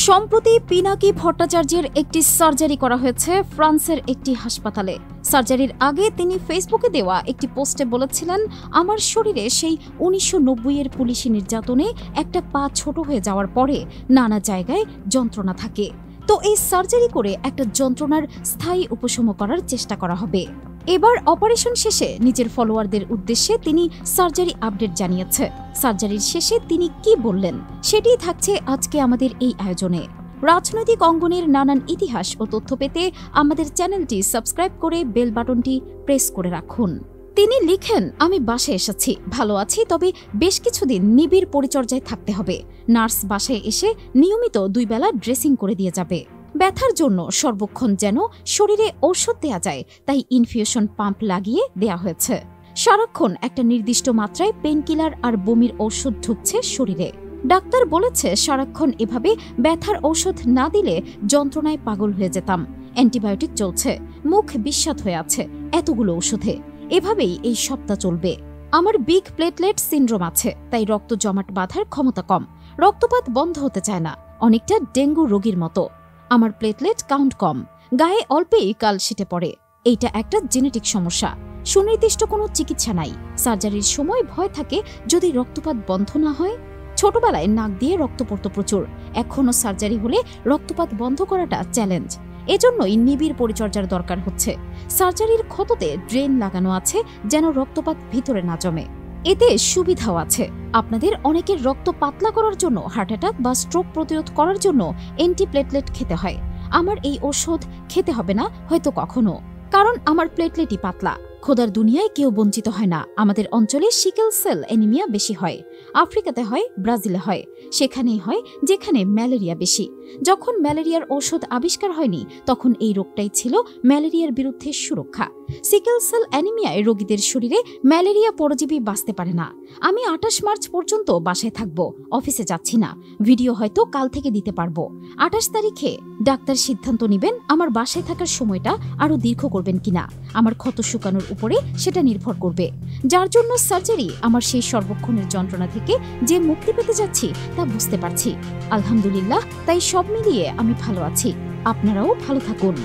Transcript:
সম্প্রতি পিনাকি ভট্টাচার্যের একটি সার্জারি করা হয়েছে ফ্রান্সের একটি হাসপাতালে। সার্জারির আগে তিনি ফেসবুকে দেওয়া একটি পোস্টে বলেছিলেন, আমার শরীরে সেই 1990-এর পুলিশি নির্যাতনে একটা পা ছোট হয়ে যাওয়ার পরে নানা জায়গায় যন্ত্রণা থাকে। তো এই সার্জারি করে একটা যন্ত্রণার স্থায়ী উপশম করার চেষ্টা করা হবে। এবার অপারেশন শেষে নিজের ফলোয়ারদের উদ্দেশ্যে তিনি সার্জারি আপডেট জানিয়েছে। সার্জারির শেষে তিনি কি বললেন সেটিই থাকছে আজকে আমাদের এই আয়োজনে। রাজনৈতিক অঙ্গনের নানান ইতিহাস ও তথ্য পেতে আমাদের চ্যানেলটি সাবস্ক্রাইব করে বেল বাটনটি প্রেস করে রাখুন। তিনি লিখেন, আমি বাসায় এসেছি, ভালো আছি, তবে বেশ কিছুদিন নিবিড় পরিচর্যায় থাকতে হবে। নার্স বাসায় এসে নিয়মিত 2 বেলা ড্রেসিং করে দিয়ে যাবে। ব্যথার জন্য সর্বক্ষণ যেন শরীরে ঔষধ দেয়া যায়, তাই ইনফিউশন পাম্প লাগিয়ে দেয়া হয়েছে। সারাক্ষণ একটা নির্দিষ্ট মাত্রায় পেনকিলার আর বমির ঔষধ ঢুকছে শরীরে। ডাক্তার বলেছে, সারাক্ষণ এভাবে ব্যথার ঔষধ না দিলে যন্ত্রণায় পাগল হয়ে যেতাম। অ্যান্টিবায়োটিক চলছে, মুখ বিস্বাদ হয়ে আছে এতগুলো ঔষধে। এভাবেই এই সপ্তাহ চলবে। আমার বিগ প্লেটলেট সিন্ড্রোম আছে, তাই রক্ত জমাট বাঁধার ক্ষমতা কম। রক্তপাত বন্ধ হতে চায় না, অনেকটা ডেঙ্গু রোগীর মতো। আমার প্লেটলেট কাউন্ট কম, গায়ে অল্পেই কালশিটে পড়ে। এইটা একটা জেনেটিক সমস্যা। সুনির্দিষ্ট কোনো চিকিৎসা নাই। সার্জারির সময় ভয় থাকে যদি রক্তপাত বন্ধ না হয়। ছোটবেলায় নাক দিয়ে রক্ত পড়তো প্রচুর। এখনও সার্জারি হলে রক্তপাত বন্ধ করাটা চ্যালেঞ্জ। এজন্যই নিবিড় পরিচর্যার দরকার হচ্ছে। সার্জারির ক্ষততে ড্রেন লাগানো আছে যেন রক্তপাত ভিতরে না জমে। এতে সুবিধাও আছে। আপনাদের অনেকের রক্ত পাতলা করার জন্য, হার্ট অ্যাটাক বা স্ট্রোক প্রতিরোধ করার জন্য অ্যান্টিপ্লেটলেট খেতে হয়। আমার এই ওষুধ খেতে হবে না হয়তো কখনো, কারণ আমার প্লেটলেটই পাতলা। খোদার দুনিয়ায় কেউ বঞ্চিত হয় না। আমাদের অঞ্চলে সিকেল সেল অ্যানিমিয়া বেশি হয়। আফ্রিকাতে হয়, ব্রাজিলে হয়, সেখানেই হয় যেখানে ম্যালেরিয়া বেশি। যখন ম্যালেরিয়ার ঔষধ আবিষ্কার হয়নি তখন এই রোগটাই ছিল ম্যালেরিয়ার বিরুদ্ধে সুরক্ষা। সিকেল সেল অ্যানিমিয়ায় রোগীদের শরীরে ম্যালেরিয়া পরজীবী বাঁচতে পারে না। আমি 28 মার্চ পর্যন্ত বাসায় থাকব, অফিসে যাচ্ছি না। ভিডিও হয়তো কাল থেকে দিতে পারবো। 28 তারিখে ডাক্তার সিদ্ধান্ত নেবেন আমার বাসায় থাকার সময়টা আরো দীর্ঘ করবেন কিনা। আমার ক্ষত শুকানোর উপরে সেটা নির্ভর করবে। যার জন্য সার্জারি আমার সেই সর্বক্ষণের যন্ত্রণা থেকে যে মুক্তি পেতে যাচ্ছি তা বুঝতে পারছি। আলহামদুলিল্লাহ, তাই সব মিলিয়ে আমি ভালো আছি। আপনারাও ভালো থাকুন।